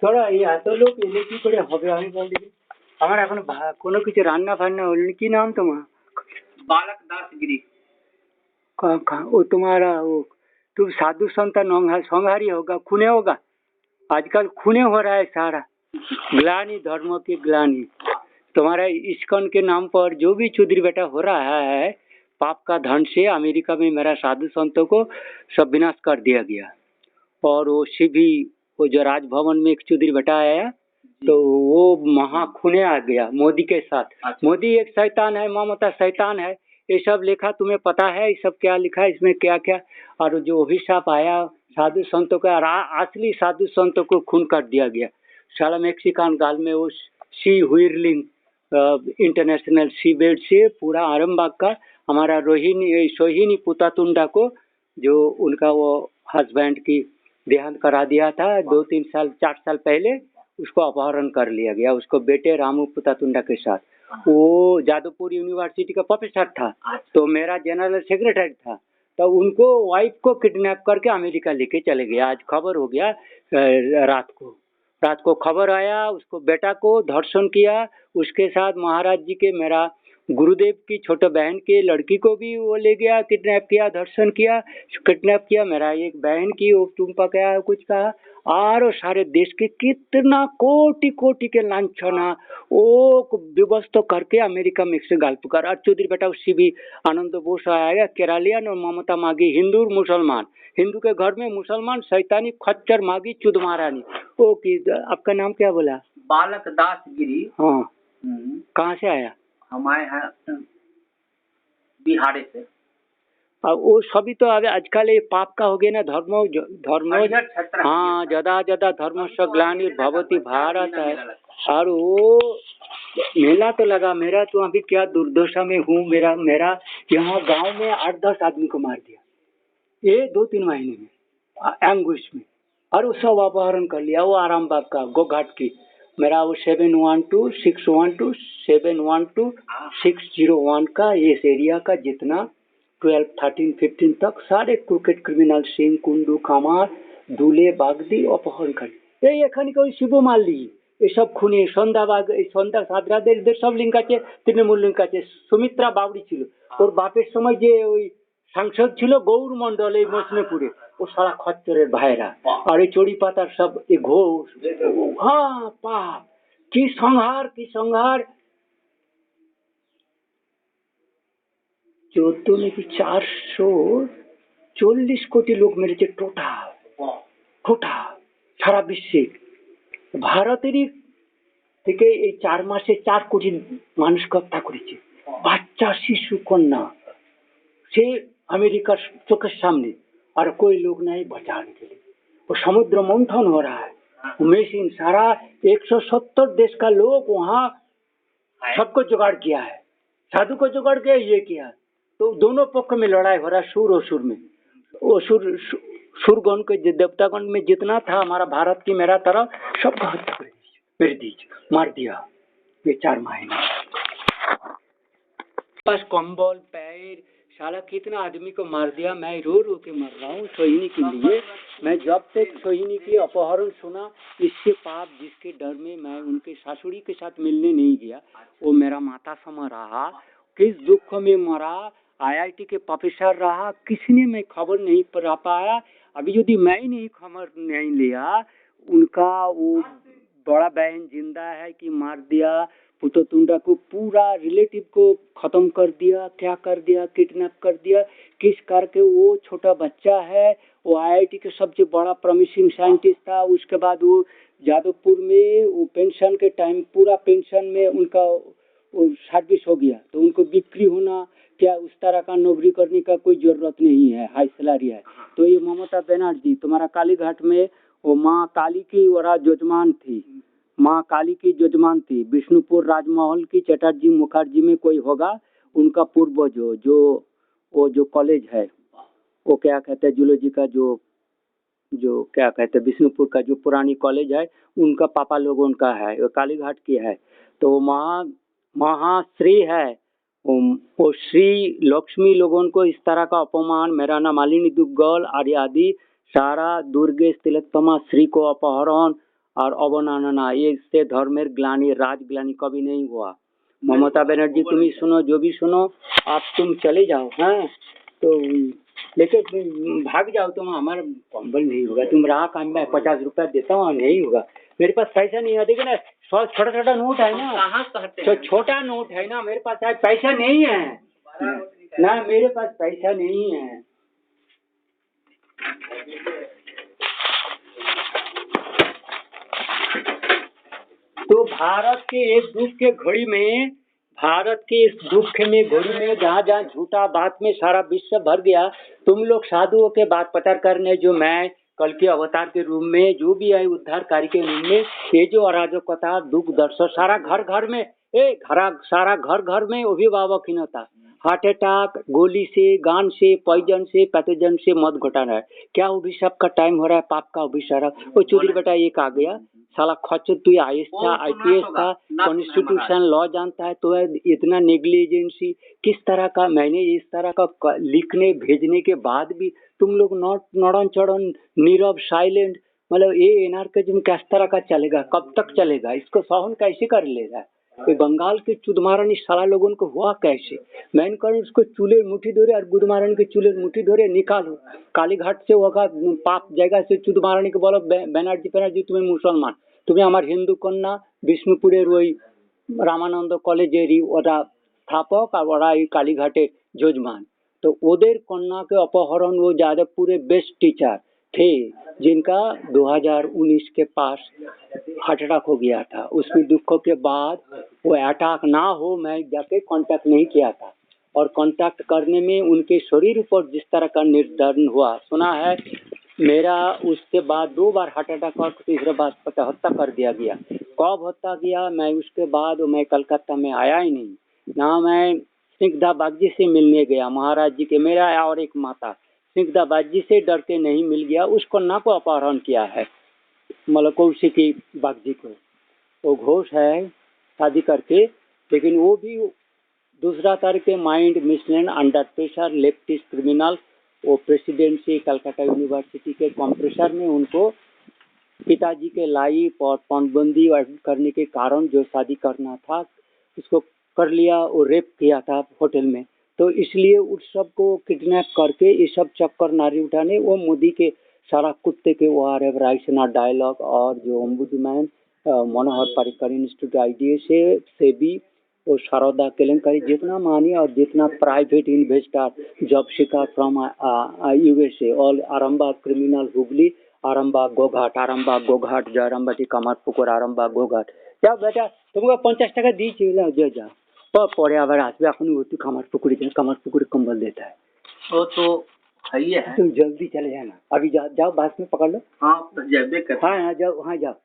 তোরা এই এত লোক এলে কি করে হবে আমি বলি আমার এখন কোনো কিছু রান্না ফান্না হল কি नाम তোমার बालक दास गिरी वो तुम्हारा वो तुम साधु संत संहारी होगा खूने होगा आजकल खूने हो रहा है सारा ग्लानी धर्म की ग्लानी तुम्हारा इस्कॉन के नाम पर जो भी चौधरी बेटा हो रहा है पाप का धन से अमेरिका में मेरा साधु संतों को सब विनाश कर दिया गया और वो शिवी वो जो राजभवन में एक चौधरी बेटा आया तो वो महाखूने आ गया मोदी के साथ। मोदी एक शैतान है, ममता शैतान है, ये सब लिखा तुम्हें पता है ये सब क्या लिखा है इसमें क्या क्या। और जो अभिशाप आया साधु संतों का असली साधु संतों को खून कर दिया गया। साला मेक्सिकन गाल में वो सी हुइरलिंग इंटरनेशनल सी बेड से पूरा आरमबाग का हमारा सोहिनी पुतातुंडा को जो उनका वो हस्बैंड की देहांत करा दिया था 2-3 साल 4 साल पहले, उसको अपहरण कर लिया गया उसको बेटे रामू पुतातुंडा के साथ। वो जादवपुर यूनिवर्सिटी का प्रोफेसर था तो मेरा जनरल सेक्रेटरी था, तो उनको वाइफ को किडनैप करके अमेरिका लेके चले गया। आज खबर हो गया रात को खबर आया उसको बेटा को धर्षण किया, उसके साथ महाराज जी के मेरा गुरुदेव की छोटे बहन के लड़की को भी वो ले गया किडनैप किया धर्षण किया किडनैप किया। मेरा एक बहन की वो तुम पकाया कुछ कहा और सारे देश के कितना कोटि कोटि के लांछना वो व्यवस्था करके अमेरिका में से गाल पुकार। और चौधरी बेटा उसी भी आनंद बोस आया केरलियन और ममता मागी हिंदू और मुसलमान, हिंदू के घर में मुसलमान शैतानी खच्चर मागी चुद महारानी। वो की आपका नाम क्या बोला? बालक दास गिरी। हाँ कहाँ से आया? हमारे यहाँ बिहार से। और वो सभी तो अभी आजकल ये पाप का हो गया ना धर्म हाँ जदा धर्म से ग्लानि भवती भारत है। और वो मेला तो लगा मेरा तो अभी क्या दुर्दशा में हूँ। मेरा यहाँ गांव में 8-10 आदमी को मार दिया ये 2-3 महीने में एंगुश में, और वो सब अपहरण कर लिया। वो आरामबाग का गोघाट की मेरा वो 712-612-712-601 का इस एरिया का जितना 12, 13, 15 तक सारे क्रिकेट क्रिमिनल सिंह कुंडू खामार दूले बागदी अपहरण कर এই এখানে ওই শিবমাল্লি এসব খুনি সন্ধ্যা সাদরাদের সব লিঙ্ক আছে, তৃণমূল লিঙ্ক আছে। সুমিত্রা বাউরি ছিল ওর বাপের সময় যে ওই সাংসদ ছিল গৌর মন্ডল এই মসনেপুরে, ও সারা খচ্চরের ভাইরা আর এই চড়ি পাতার সব এই ঘোষ। হ্যাঁ পাপ কি সংহার 14 নাকি 440 কোটি লোক মেরেছে টোটাল সারা বিশ্বে। ভারতেরই থেকে এই 4 মাসে 4 কোটি মানুষকে হত্যা করেছে, বাচ্চা শিশু কন্যা से अमेरिका चौके सामने, और कोई लोग नहीं बचाने के लिए। वो समुद्र मंथन हो रहा है, मशीन सारा 170 देश का लोग वहाँ सबको जुगाड़ किया है, साधु को जुगाड़ किया ये किया। तो दोनों पक्ष में लड़ाई हो रहा है सुर और सुर में। वो सुरगण के देवतागण में जितना था हमारा भारत की मेरा तरफ सबको हत्या कर मार दिया ये 4 महीने। बस कंबल पैर साला कितना आदमी को मार दिया। मैं रो के मर रहा हूँ सोहिनी के लिए। मैं जब तक सोहिनी के अपहरण सुना इससे पाप जिसके डर में मैं उनके सासुरी के साथ मिलने नहीं गया, वो मेरा माता समा रहा, किस दुख में मरा, IIT के प्रोफेसर रहा, किसी ने मैं खबर नहीं पा पाया। अभी यदि मैं नहीं खबर नहीं लिया उनका वो बड़ा बहन जिंदा है कि मार दिया पुततुंडा को, पूरा रिलेटिव को खत्म कर दिया, क्या कर दिया, किडनैप कर दिया। किस करके वो छोटा बच्चा है, वो IIT के सबसे बड़ा प्रॉमिसिंग साइंटिस्ट था। उसके बाद वो जादवपुर में वो पेंशन के टाइम पूरा पेंशन में उनका सर्विस हो गया, तो उनको बिक्री होना क्या उस तरह का नौकरी करने का कोई जरूरत नहीं है, हाई सैलरी है। तो ये ममता बनर्जी तुम्हारा कालीघाट में वो माँ काली की वरा जजमान थी, माँ काली की जजमान थी। विष्णुपुर राजमहल की चटर्जी मुखर्जी में कोई होगा उनका पूर्वज जो कॉलेज है वो क्या कहते हैं जूलॉजी का जो क्या कहते हैं विष्णुपुर का जो पुरानी कॉलेज है उनका पापा लोग उनका है, वो कालीघाट की है। तो महाश्री है वो श्री लक्ष्मी लोगों को इस तरह का अपमान, मेरा नाम मालिनी दुग्गल आदि सारा दुर्गेश तिलोत्तमा श्री को अपहरण और अवमानना, ये इससे धर्मेर ग्लानि राज ग्लानि कभी नहीं हुआ। ममता बनर्जी तुम्हें सुनो, जो भी सुनो, आप तुम चले जाओ, हाँ तो लेकिन भाग जाओ, तुम हमारा कंबल नहीं होगा, तुम रहा काम में 50 रुपया देता हूँ, नहीं होगा, मेरे पास पैसा नहीं है, देखो ना छोटा छोटा नोट है ना, कहाँ कहते तो हैं? छोटा नोट है ना, मेरे पास आज पैसा नहीं है ना, मेरे पास पैसा नहीं है। तो भारत के इस दुख के घड़ी में, भारत के इस दुख में घड़ी में जहाँ जहाँ झूठा बात में सारा विश्व भर गया, तुम लोग साधुओं के बात पता करने, जो मैं कल के अवतार के रूप में जो भी है उद्धारकारी के रूप में, ये जो अराजकता दुख दर्शन सारा घर घर में, सारा घर घर में अभिभावकहीनता, हार्ट अटैक, गोली से, गान से, पॉइजन से, पैथोजन से मौत घटाना है। क्या अभिशाप का टाइम हो रहा है, पाप का अभिशाप। वो चौधरी बेटा एक आ गया साला खच्चर, तू आईएएस था, आईपीएस था, कॉन्स्टिट्यूशन लॉ जानता है, तो इतना नेग्लिजेंसी किस तरह का। मैंने इस तरह का लिखने भेजने के बाद भी तुम लोग नड़न चढ़न नीरव साइलेंट, मतलब ये एनार्किज्म किस तरह का चलेगा, कब तक चलेगा, इसको सहन कैसे कर लेगा। ये बंगाल के चुदमारानी साला लोगों को हुआ कैसे। मैंने कहा उसको चूल्हे मुट्ठी धोरे और गुदमारानी के चूल्हे मुट्ठी धोरे निकालो, कालीघाट से होगा पाप जगह से चुदमारानी को बोलो बनर्जी तुम्हें मुसलमान, तुम्हें हमारे हिंदू कन्या विष्णुपुरेर ওই রামানন্দ কলেজেরই ওরা স্থাপক আর ওরা এই কালীঘাটের যজমান। तो ওদের कन्या के अपहरण, वो जादवपुरे बेस्ट टीचर थे जिनका 2019 के पास हार्ट अटैक हो गया था। उसमें दुखों के बाद वो अटैक ना हो, मैं जाके कांटेक्ट नहीं किया था, और कांटेक्ट करने में उनके शरीर पर जिस तरह का निर्धन हुआ सुना है। मेरा उसके बाद 2 बार हार्ट अटैक और तीसरे बार हत्या कर दिया गया। कब हत्या किया, मैं उसके बाद मैं कलकत्ता में आया ही नहीं ना। मैं सिंगदा बागजी से मिलने गया, महाराज जी के, मेरा और एक माता सिंगदा बागजी से डर के नहीं मिल गया। उस कन्या को अपहरण किया है, मतलब कौशिकी बागजी को, वो घोष है शादी करके, लेकिन वो भी दूसरा तरह के माइंड मिसलेन अंडर प्रेशर लेफ्टिस्ट क्रिमिनल। वो प्रेसिडेंट से कलकत्ता यूनिवर्सिटी के कंप्रेसर में उनको पिताजी के लाइफ और पनबंदी करने के कारण जो शादी करना था उसको कर लिया, वो रेप किया था होटल में। तो इसलिए उस सब को किडनैप करके ये सब चक्कर नारी उठाने, वो मोदी के सारा कुत्ते के वो आर एव राइसना डायलॉग, और जो ombudsman Manohar Parrikar institute IDA से भी वो शारदा केलेंकारी, जितना मानी और जितना private investor job seeker from USA, all Arambagh criminal Hooghly, Arambagh Goghat Jayrambati Kamarpukur Arambagh Goghat. যাও বেটা, তোমাকে 50 টাকা দিয়েছি, যে যাও, পরে আবার আসবে, এখন তুই কামারপুকুরে যা, কামারপুকুরে कंबल देता है। वो तो है ही है। तुम जल्दी चले जाना, अभी जाओ बस में पकड़ लो। हाँ जैसे कर, हाँ जाओ, वहाँ जाओ,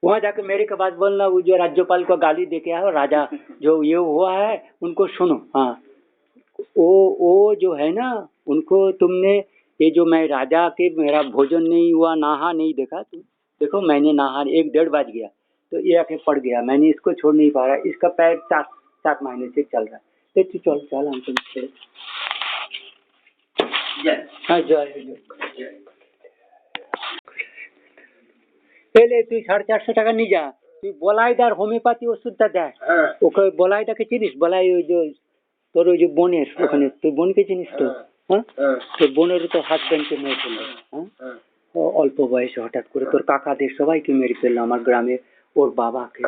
वहाँ जाके मेरे के बाद बोलना, वो जो राज्यपाल को गाली दे के आया राजा जो ये हुआ है उनको सुनो। हाँ वो जो है ना, उनको तुमने ये जो मैं राजा के मेरा भोजन नहीं हुआ, नहा नहीं, देखा तुम, देखो मैंने नहा 1-1:30 बज गया तो ये आके पड़ गया, मैंने इसको छोड़ नहीं पा रहा, इसका पैर 4 महीने से चल रहा है। तो चल हम तुम हाँ जय पहले তুই 450 টাকা নিয়ে যা, তুই বলাইদার হোমিওপ্যাথি ওষুধটা দেখ, ওকে বলাইদাকে চিনিস, বলাই ওই যে তোর ওই যে বোনের ওখানে, তুই বোনকে চিনিস তো, হ্যাঁ তোর বোনের তো হাজব্যান্ডকে মেরে ফেললো, হ্যাঁ অল্প বয়সে হঠাৎ করে, তোর কাকাদের সবাইকে মেরে ফেললো আমার গ্রামে, ওর বাবাকে,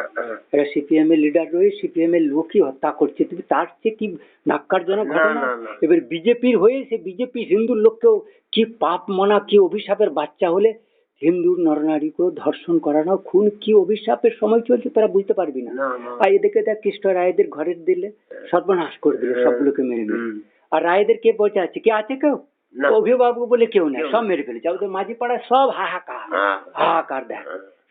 এরা সিপিএম এর লিডার রয়ে সিপিএম এর লোকই হত্যা করছে। তুমি তার চেয়ে কি ন্যাক্কারজনক ঘটনা। এবার বিজেপির হয়ে সে বিজেপি হিন্দুর লোককেও কি পাপ মনা, কি অভিশাপের বাচ্চা হলে হিন্দু নরনারী को ধর্ষণ করানো, খুন কি অভিশাপের সময় চলছে তারা বুঝতে পারবি না। আর এদিকে দেখ কৃষ্ণ রায়দের ঘরের দিলে সর্বনাশ করে দিল, সবগুলোকে মেরে মেরে। আর রায়দের কে বলছে আছে, কে আছে কেউ, অভিভাবক বলে কেউ নেই, সব মেরে ফেলেছে। ওদের মাঝি পাড়া সব হাহাকার দেখ,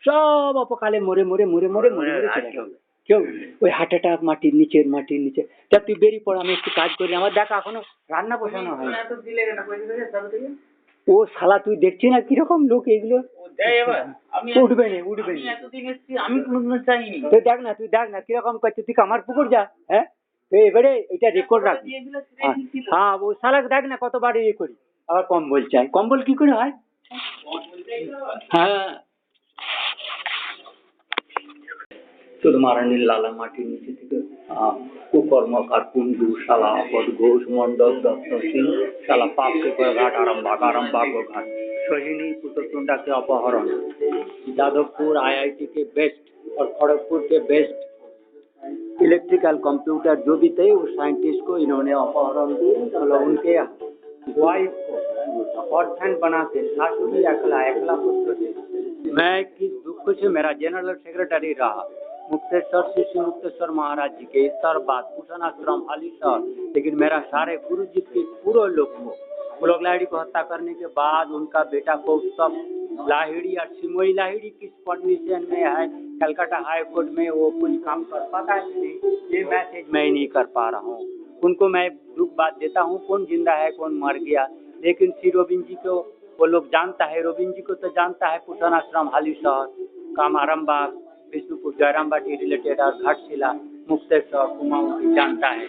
সব অপকালে মরে মরে মরে মরে মরে মরে চলে গেল। কেউ ওই হার্ট অ্যাটাক মাটির নিচে। তা তুই বেরিয়ে পড়, আমি একটু কাজ করি, আমার দেখ এখনো রান্না বসানো হয়। ও শালা তুই দেখছি না কিরকম লোক এগুলো, উঠবে না আমি কোনোদিনও চাইনি। তুই দেখ না কিরকম করছে, তুই আমার পুকুর যা, হ্যাঁ এবারে এটা রেকর্ড রাখ। হ্যাঁ ও শালাকে দেখ না কতবার ইয়ে করি, আবার কম্বল চাই, কম্বল কি করে হয়? হ্যাঁ, চোরমারানির লালা মাটির নিচে থেকে কুকর্মকার কুন্ডু শালা পদ ঘোষ মন্ডল দত্ত সিং শালা पाप के घाट आरामबाग घाट सोहिनी पुतुंडा के अपहरण, जादवपुर आईआईटी के बेस्ट और खड़गपुर के बेस्ट इलेक्ट्रिकल कंप्यूटर जो भी थे उस साइंटिस्ट को इन्होंने अपहरण किया, उनके वाइफ को ऑर्फन बना के सासुरी अकेला पुत्र थे। मैं किस दुख से मेरा जनरल सेक्रेटरी रहा, मुक्तेश्वर श्री श्री मुक्तेश्वर महाराज जी के इतर बाद पूषण आश्रम हालीशहर, लेकिन मेरा सारे गुरु जी के पूरे लोग को पुलोग लाहिड़ी को हत्या करने के बाद उनका बेटा कौस्तभ लाहिड़ी और सिमोई लाहिड़ी किस परमिशन में है कलकत्ता हाई कोर्ट में, वो कुछ काम कर पाता है नहीं, ये मैसेज मैं नहीं कर पा रहा हूँ। उनको मैं दुख बात देता हूँ, कौन जिंदा है कौन मर गया, लेकिन श्री रोबिन जी को वो लोग जानता है, रोबिन जी को तो जानता है पूषण आश्रम हालीशहर काम आरामबाग विष्णुपुर जयराम बाटी रिलेटेड और घाटशिला मुक्तेश्वर कुमाऊं जानता है।